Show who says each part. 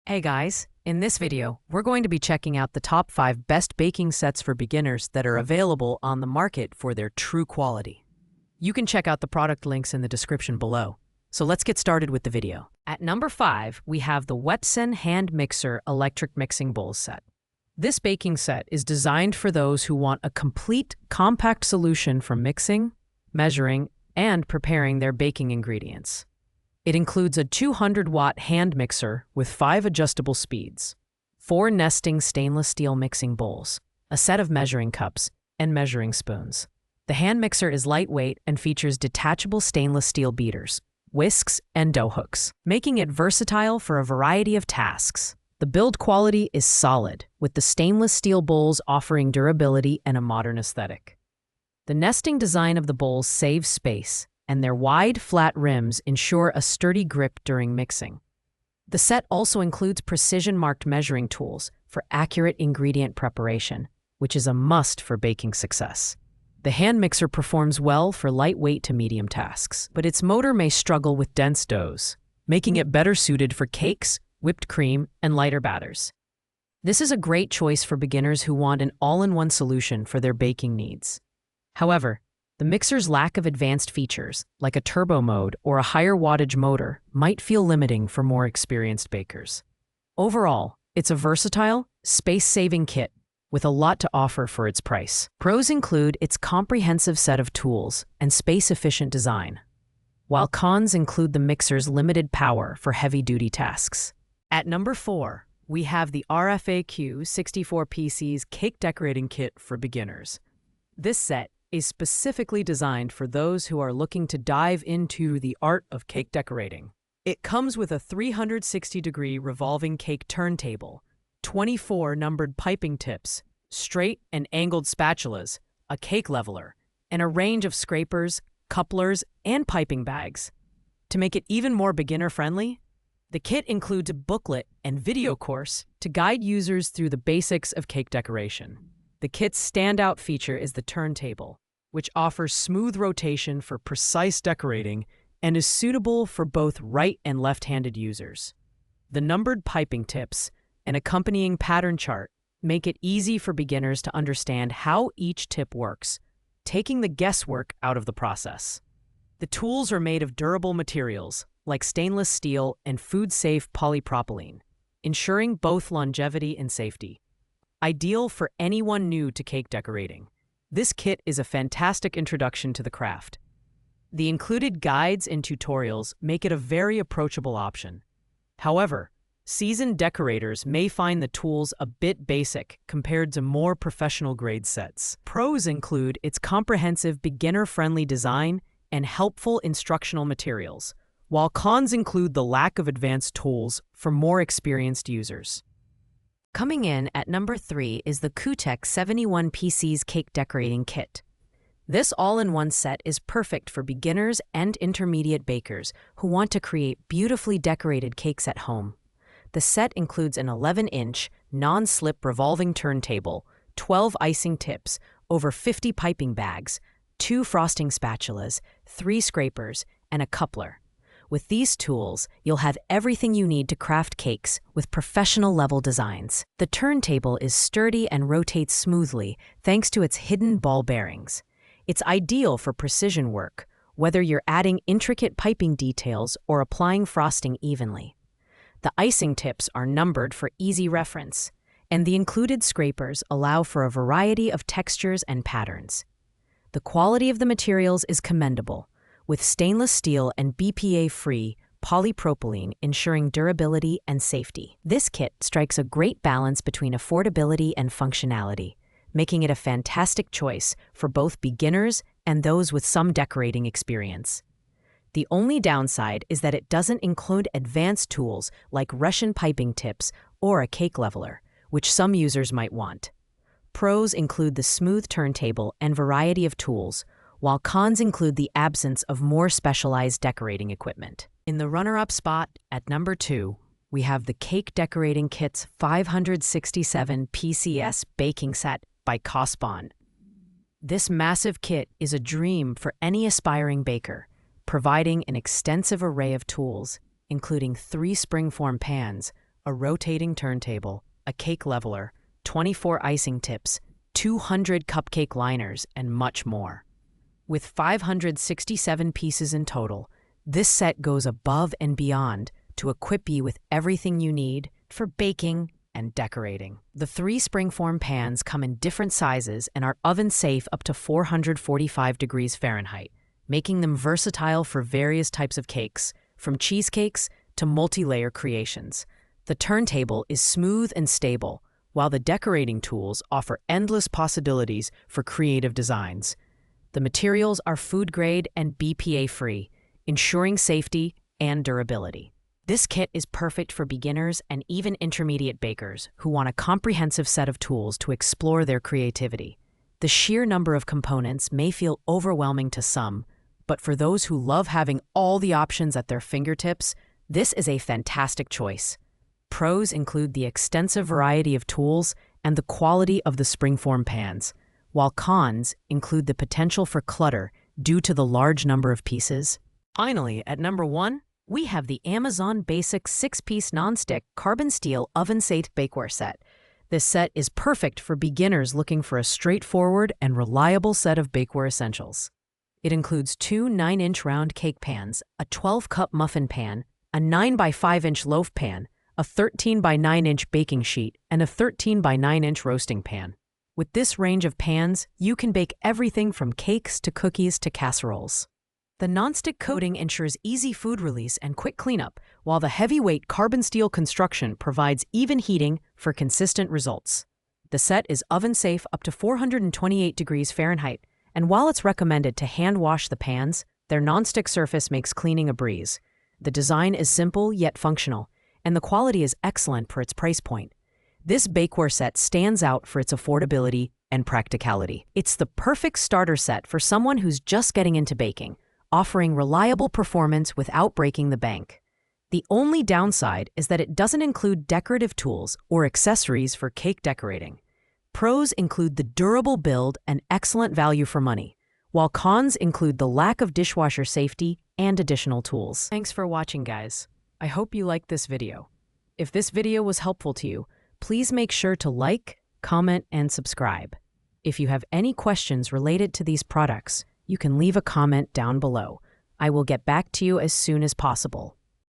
Speaker 1: Hey guys, in this video, we're going to be checking out the top 5 best baking sets for beginners that are available on the market for their true quality. You can check out the product links in the description below. So let's get started with the video. At number 5, we have the Wepson Hand Mixer Electric Mixing Bowl Set. This baking set is designed for those who want a complete, compact solution for mixing, measuring, and preparing their baking ingredients. It includes a 200-watt hand mixer with 5 adjustable speeds, 4 nesting stainless steel mixing bowls, a set of measuring cups, and measuring spoons. The hand mixer is lightweight and features detachable stainless steel beaters, whisks, and dough hooks, making it versatile for a variety of tasks. The build quality is solid, with the stainless steel bowls offering durability and a modern aesthetic. The nesting design of the bowls saves space, and their wide, flat rims ensure a sturdy grip during mixing. The set also includes precision-marked measuring tools for accurate ingredient preparation, which is a must for baking success. The hand mixer performs well for lightweight to medium tasks, but its motor may struggle with dense doughs, making it better suited for cakes, whipped cream, and lighter batters. This is a great choice for beginners who want an all-in-one solution for their baking needs. However, the mixer's lack of advanced features, like a turbo mode or a higher wattage motor, might feel limiting for more experienced bakers. Overall, it's a versatile, space-saving kit with a lot to offer for its price. Pros include its comprehensive set of tools and space-efficient design, while cons include the mixer's limited power for heavy-duty tasks. At number 4, we have the RFAQ 64 PC's Cake Decorating Kit for beginners. This set is specifically designed for those who are looking to dive into the art of cake decorating. It comes with a 360-degree revolving cake turntable, 24 numbered piping tips, straight and angled spatulas, a cake leveler, and a range of scrapers, couplers, and piping bags. To make it even more beginner-friendly, the kit includes a booklet and video course to guide users through the basics of cake decoration. The kit's standout feature is the turntable, which offers smooth rotation for precise decorating and is suitable for both right and left-handed users. The numbered piping tips and accompanying pattern chart make it easy for beginners to understand how each tip works, taking the guesswork out of the process. The tools are made of durable materials like stainless steel and food-safe polypropylene, ensuring both longevity and safety. Ideal for anyone new to cake decorating, this kit is a fantastic introduction to the craft. The included guides and tutorials make it a very approachable option. However, seasoned decorators may find the tools a bit basic compared to more professional-grade sets. Pros include its comprehensive beginner-friendly design and helpful instructional materials, while cons include the lack of advanced tools for more experienced users. Coming in at number 3 is the Kutek 71 PC's Cake Decorating Kit. This all-in-one set is perfect for beginners and intermediate bakers who want to create beautifully decorated cakes at home. The set includes an 11-inch, non-slip revolving turntable, 12 icing tips, over 50 piping bags, 2 frosting spatulas, 3 scrapers, and a coupler. With these tools, you'll have everything you need to craft cakes with professional-level designs. The turntable is sturdy and rotates smoothly thanks to its hidden ball bearings. It's ideal for precision work, whether you're adding intricate piping details or applying frosting evenly. The icing tips are numbered for easy reference, and the included scrapers allow for a variety of textures and patterns. The quality of the materials is commendable, with stainless steel and BPA-free polypropylene ensuring durability and safety. This kit strikes a great balance between affordability and functionality, making it a fantastic choice for both beginners and those with some decorating experience. The only downside is that it doesn't include advanced tools like Russian piping tips or a cake leveler, which some users might want. Pros include the smooth turntable and variety of tools, while cons include the absence of more specialized decorating equipment. In the runner-up spot, at number 2, we have the Cake Decorating Kit's 567 PCS Baking Set by Cosbon. This massive kit is a dream for any aspiring baker, providing an extensive array of tools, including 3 springform pans, a rotating turntable, a cake leveler, 24 icing tips, 200 cupcake liners, and much more. With 567 pieces in total, this set goes above and beyond to equip you with everything you need for baking and decorating. The 3 springform pans come in different sizes and are oven-safe up to 445 degrees Fahrenheit, making them versatile for various types of cakes, from cheesecakes to multi-layer creations. The turntable is smooth and stable, while the decorating tools offer endless possibilities for creative designs. The materials are food-grade and BPA-free, ensuring safety and durability. This kit is perfect for beginners and even intermediate bakers who want a comprehensive set of tools to explore their creativity. The sheer number of components may feel overwhelming to some, but for those who love having all the options at their fingertips, this is a fantastic choice. Pros include the extensive variety of tools and the quality of the springform pans, while cons include the potential for clutter due to the large number of pieces. Finally, at number 1, we have the Amazon Basic 6-piece nonstick carbon steel oven-safe bakeware set. This set is perfect for beginners looking for a straightforward and reliable set of bakeware essentials. It includes 2 9-inch round cake pans, a 12-cup muffin pan, a 9 by 5-inch loaf pan, a 13 by 9-inch baking sheet, and a 13 by 9-inch roasting pan. With this range of pans, you can bake everything from cakes to cookies to casseroles. The nonstick coating ensures easy food release and quick cleanup, while the heavyweight carbon steel construction provides even heating for consistent results. The set is oven-safe up to 428 degrees Fahrenheit, and while it's recommended to hand wash the pans, their nonstick surface makes cleaning a breeze. The design is simple yet functional, and the quality is excellent for its price point. This bakeware set stands out for its affordability and practicality. It's the perfect starter set for someone who's just getting into baking, offering reliable performance without breaking the bank. The only downside is that it doesn't include decorative tools or accessories for cake decorating. Pros include the durable build and excellent value for money, while cons include the lack of dishwasher safety and additional tools. Thanks for watching, guys. I hope you liked this video. If this video was helpful to you, please make sure to like, comment, and subscribe. If you have any questions related to these products, you can leave a comment down below. I will get back to you as soon as possible.